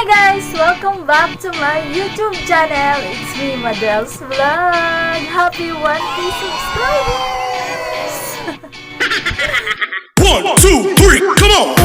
Hi guys! Welcome back to my YouTube channel. It's me, Madelle's Vlog. Happy 1K subscribers! 1, 2, 3, come on!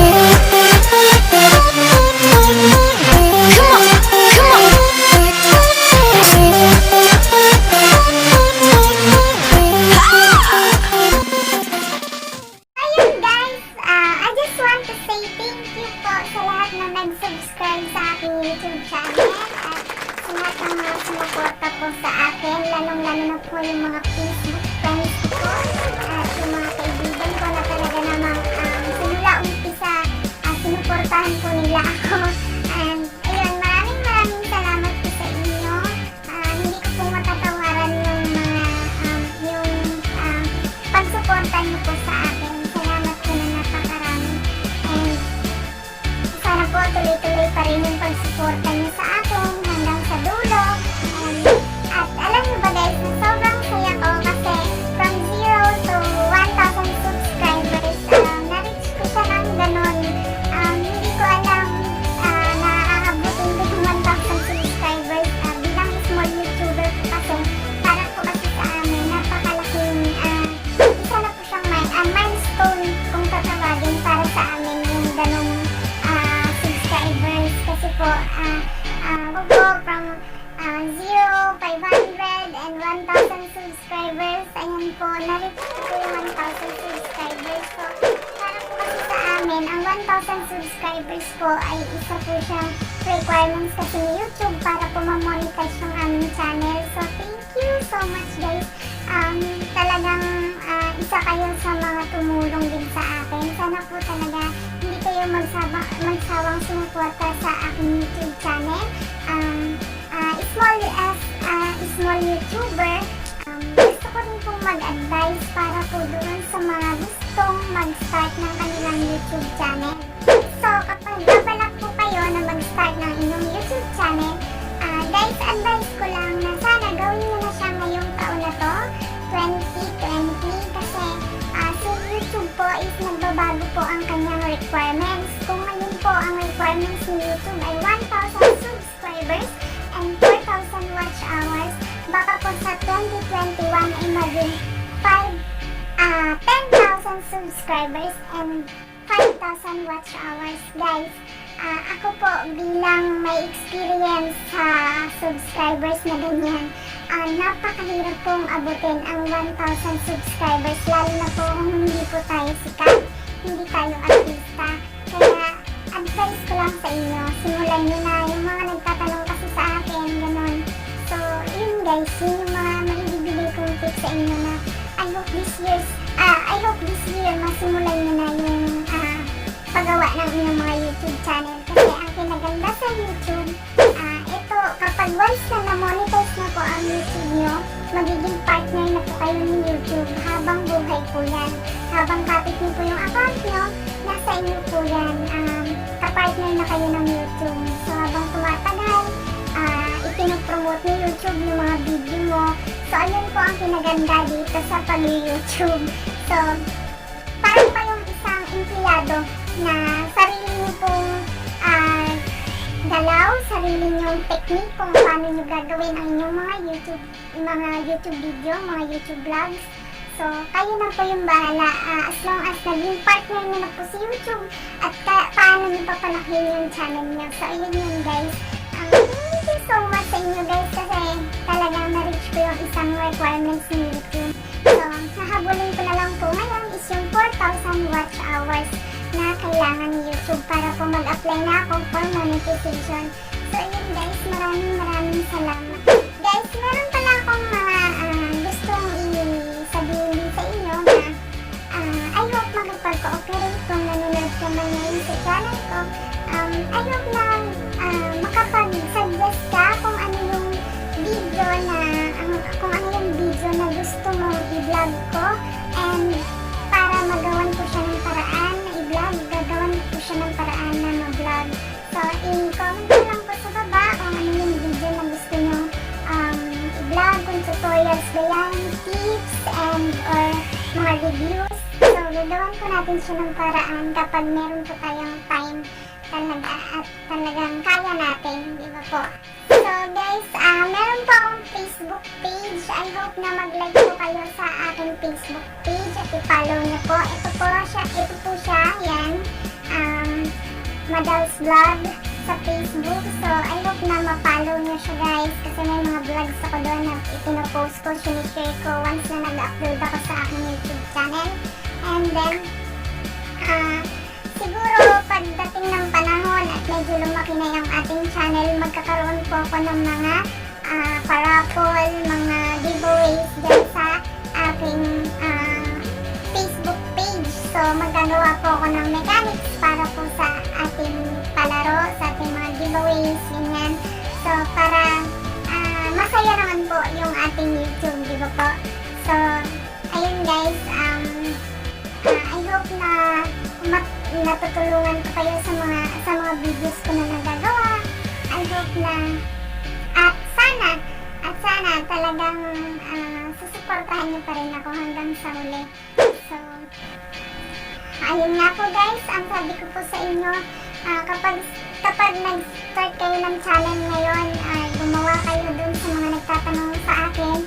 Ayun guys, I just want to say thank you po sa lahat na nag-subscribe sa aking YouTube channel at sa lahat ng mga sumuporta po sa akin, lalong-lalo na po yung mga Facebook friends ko at yung mga kaibigan ko na talaga namang simula umpisa sinuportahan po nila ako. And ayun, maraming salamat po sa inyo. Hindi ko po matatawaran yung mga pagsuporta niyo po sa akin. Salamat po na napakarami. And sana po tuloy-tuloy pa rin yung pagsuporta niyo sa akin hanggang sa dulo. At alam niyo ba guys, na sobrang saya ko kasi from 0 to 1,000 subscribers, na-reach ko siya ng ganon. Hindi ko alam na aabutin ko yung 1,000 subscribers bilang small YouTuber ko kasi para po kasi sa amin napakalaking isa na po siyang milestone kung tatawagin para sa amin yung ganong subscribers kasi po from 0, 500, and 1,000 subscribers. Ayan po, na-reach ko yung 1,000 subscribers. So, para po kasi sa amin, ang 1,000 subscribers po ay isa po siyang requirements kasi ni YouTube para po ma-monetize yung aming channel. So, thank you so much guys. Talagang isa kayo sa mga tumulong din sa akin. Sana po talaga hindi kayo magsawang sumuporta sa aking YouTube channel. Small YouTuber, gusto ko rin pong mag-advise para po doon sa mga gustong mag-start ng kanilang YouTube channel. So, kapag nabalak po kayo na mag-start ng inyong YouTube channel, guys, advice ko lang na sana gawin nyo na siya ngayong taon na to, 2020, kasi si YouTube po is nagbabago po ang kanyang requirements. Kung ngayon po ang requirements ni YouTube ay 1,000 subscribers and 4,000 watch hours, baka po sa 2021 ay maging 10,000 subscribers and 5,000 watch hours. Guys, ako po bilang may experience sa subscribers na ganyan, napakahirap pong abutin ang 1,000 subscribers, lalo na po kung hindi po tayo sikat, hindi tayo artista. Kaya advice ko lang sa inyo, simulan nyo na. Yung mga nagtatanong kasi sa akin, gano'n. So, yun guys, yun yung mga maibibigay kong tips sa inyo na I hope this year masimulan nyo na yung paggawa ng inyong mga YouTube channel. Kasi ang kinaganda sa YouTube, ito, kapag once na na-monetize na po ang YouTube nyo, magiging partner na po kayo ng YouTube habang buhay po yan. Habang kapit nyo po yung account nyo, nasa inyo po yan. Kapartner na kayo ng YouTube. So, habang tumatagal, ipinopromote ni YouTube yung mga video mo. So, ayun po ang kinaganda dito sa pag-YouTube. So, parang kayong isang empleyado na sarili niyo pong galaw, sarili niyong technique kung paano niyo gagawin ang inyong mga YouTube video, mga YouTube vlogs. So, kayo na po yung bahala as long as naging partner niyo na po si YouTube at paano niyo papalakihin yung channel niyo. So, ayun yun guys. Thank you so much sa inyo guys kasi talagang na-reach ko yung isang requirements ni YouTube. So, nahabulin ko na lang po ngayon is yung 4,000 watch hours na kailangan ni YouTube para po mag-apply na ako for monetization. So, ayun guys, maraming salamat. Guys, meron pala akong mga gustong sabihin din sa inyo na I hope makapag-cooperate kung nanonood ka man ngayon sa channel ko. I hope na makapag-suggest ka kung ano yung video na gusto mong i-vlog ko, and para magawan ko siya ng paraan na i-vlog, gagawan ko siya ng paraan na ma-vlog. So, i-comment ko lang po sa baba kung ano yung video na gusto nyo i-vlog, kung tutorials ba yan, tips, and or mga reviews. So, gagawan po natin siya ng paraan kapag meron po tayong time talaga at talagang kaya natin, di ba po? So guys, meron po akong Facebook page. I hope na mag-like po kayo sa aking Facebook page at i-follow niyo po. Ito po siya, yan, Madelle's Vlog sa Facebook. So I hope na ma-follow niyo siya guys, kasi may mga vlogs ako doon na ipinopost ko, sinishare ko once na nag-upload ako sa aking YouTube channel. And then, siguro pagdating ng panahon at medyo lumaki na yung ating channel, magkakaroon po ako ng mga paraffle, mga giveaways dyan sa aking Facebook page. So magagawa po ako ng mechanics para po sa ating palaro, sa ating mga giveaways, ganyan. So para masaya naman po yung ating YouTube, di ba po? So ayun guys, I hope na natutulungan ko kayo sa mga videos ko na nagagawa. I hope na at sana talagang susuportahan niyo pa rin ako hanggang sa huli. So ayun nga po guys, ang sabi ko po sa inyo, kapag nag-start kayo ng channel ngayon, gumawa kayo dun sa mga nagtatanong sa akin,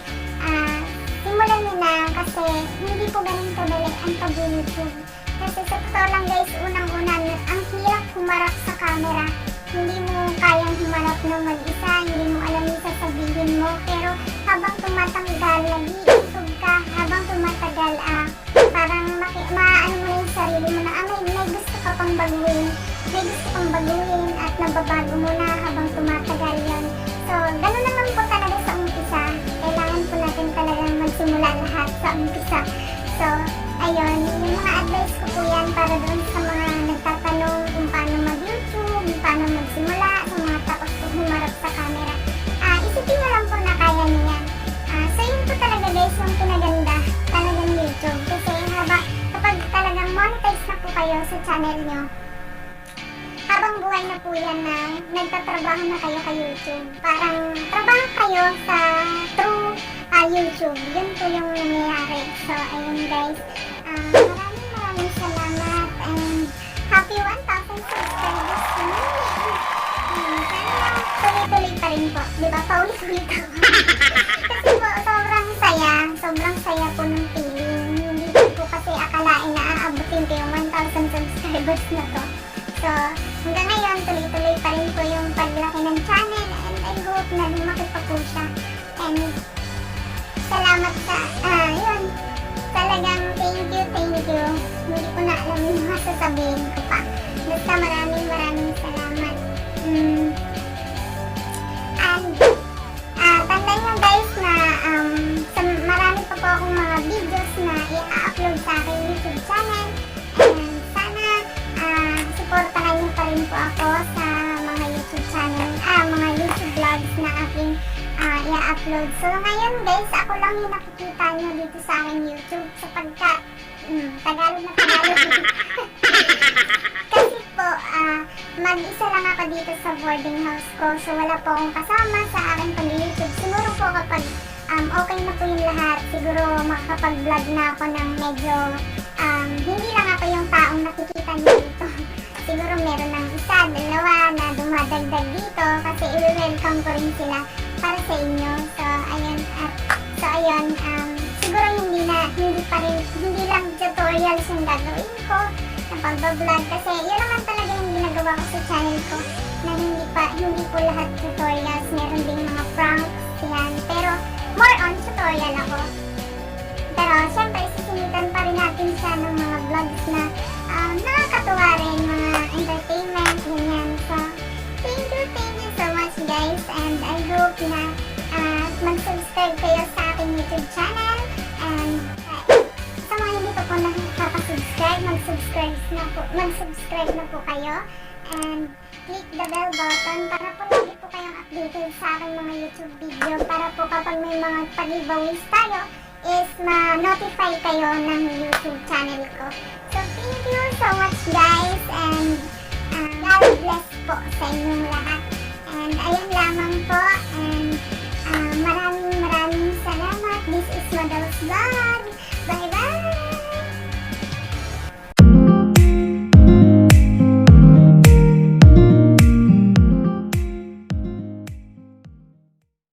simulan nyo na kasi hindi po ganun kadali ang pag-YouTube. Kasi sa totoo lang guys, unang-una, ang hirap humarap sa camera. Hindi mo kayang humarap ng mag-isa, hindi mo alam yung sasabihin mo. Pero habang tumatanggal, nag-iisog ka, habang tumatagal, parang maano mo na yung sarili mo na, may gusto ka pang baguhin. May gusto kang baguhin at nababago mo na habang tumatagal yun. So, ganun naman po talaga sa umpisa. Kailangan po natin talagang magsimula lahat sa umpisa. So, ayun, yung mga advice ko po yan para doon sa mga nagtatanong kung paano mag-YouTube, paano magsimula, sa mga takot po humarap sa camera. Isipin nyo lang po na kaya nyo yan. So yun po talaga guys yung pinaganda talagang YouTube. Kasi kapag talagang monetize na po kayo sa channel nyo, habang buhay na po yan na nagtatrabaho na kayo kay YouTube. Parang trabaho kayo sa through YouTube. Yun po yung nangyayari. So ayun guys, maraming salamat and happy 1,000 subscribers to me. Sana tuloy-tuloy pa rin po. Diba? Paulit-ulit ako. Kasi po, sobrang saya po ng feeling. Hindi ko kasi akalain na aabutin ko yung 1,000 subscribers na to. So, hanggang ngayon, tuloy-tuloy pa rin po yung paglaki ng channel and I hope na lumaki pa po siya. And salamat sa, yun, talagang thank you. Hindi ko na alam yung masasabihin ko pa. Basta maraming salamat. And, tandaan nyo guys na marami pa po akong mga videos na i-upload sa aking YouTube channel. And sana, supportahan nyo pa rin po ako sa mga YouTube channel, mga YouTube vlogs na aking i-upload. So ngayon guys, ako lang yung nakikita nyo dito sa aking YouTube sapagkat Tagalog na Tagalog. Kasi po, mag-isa lang ako dito sa boarding house ko. So wala po akong kasama sa aking pag-YouTube. Siguro po kapag okay na po yung lahat, siguro makakapag-vlog na ako ng medyo hindi lang ako yung taong nakikita nyo dito. Siguro meron ng isa, dalawa na dumadagdag dito kasi i-welcome ko rin sila para sa inyo. So ayun, siguro hindi lang tutorials yung gagawin ko na pagbablog kasi yun naman talaga yung ginagawa ko sa channel ko na hindi po lahat tutorials, meron ding mga pranks yan, pero more on tutorial ako. Pero syempre sisinitan pa rin natin siya ng mga vlogs na nakakatuwa rin, mga entertainment, ganyan. So thank you so much guys and I hope na mag-subscribe kayo sa aking YouTube channel and sa mga hindi pa po nakakasubscribe, mag-subscribe na po kayo and click the bell button para po lagi po kayong updated sa aking mga YouTube video para po kapag may mga pag-giveaways tayo is ma-notify kayo ng YouTube channel ko. So thank you so much guys and God bless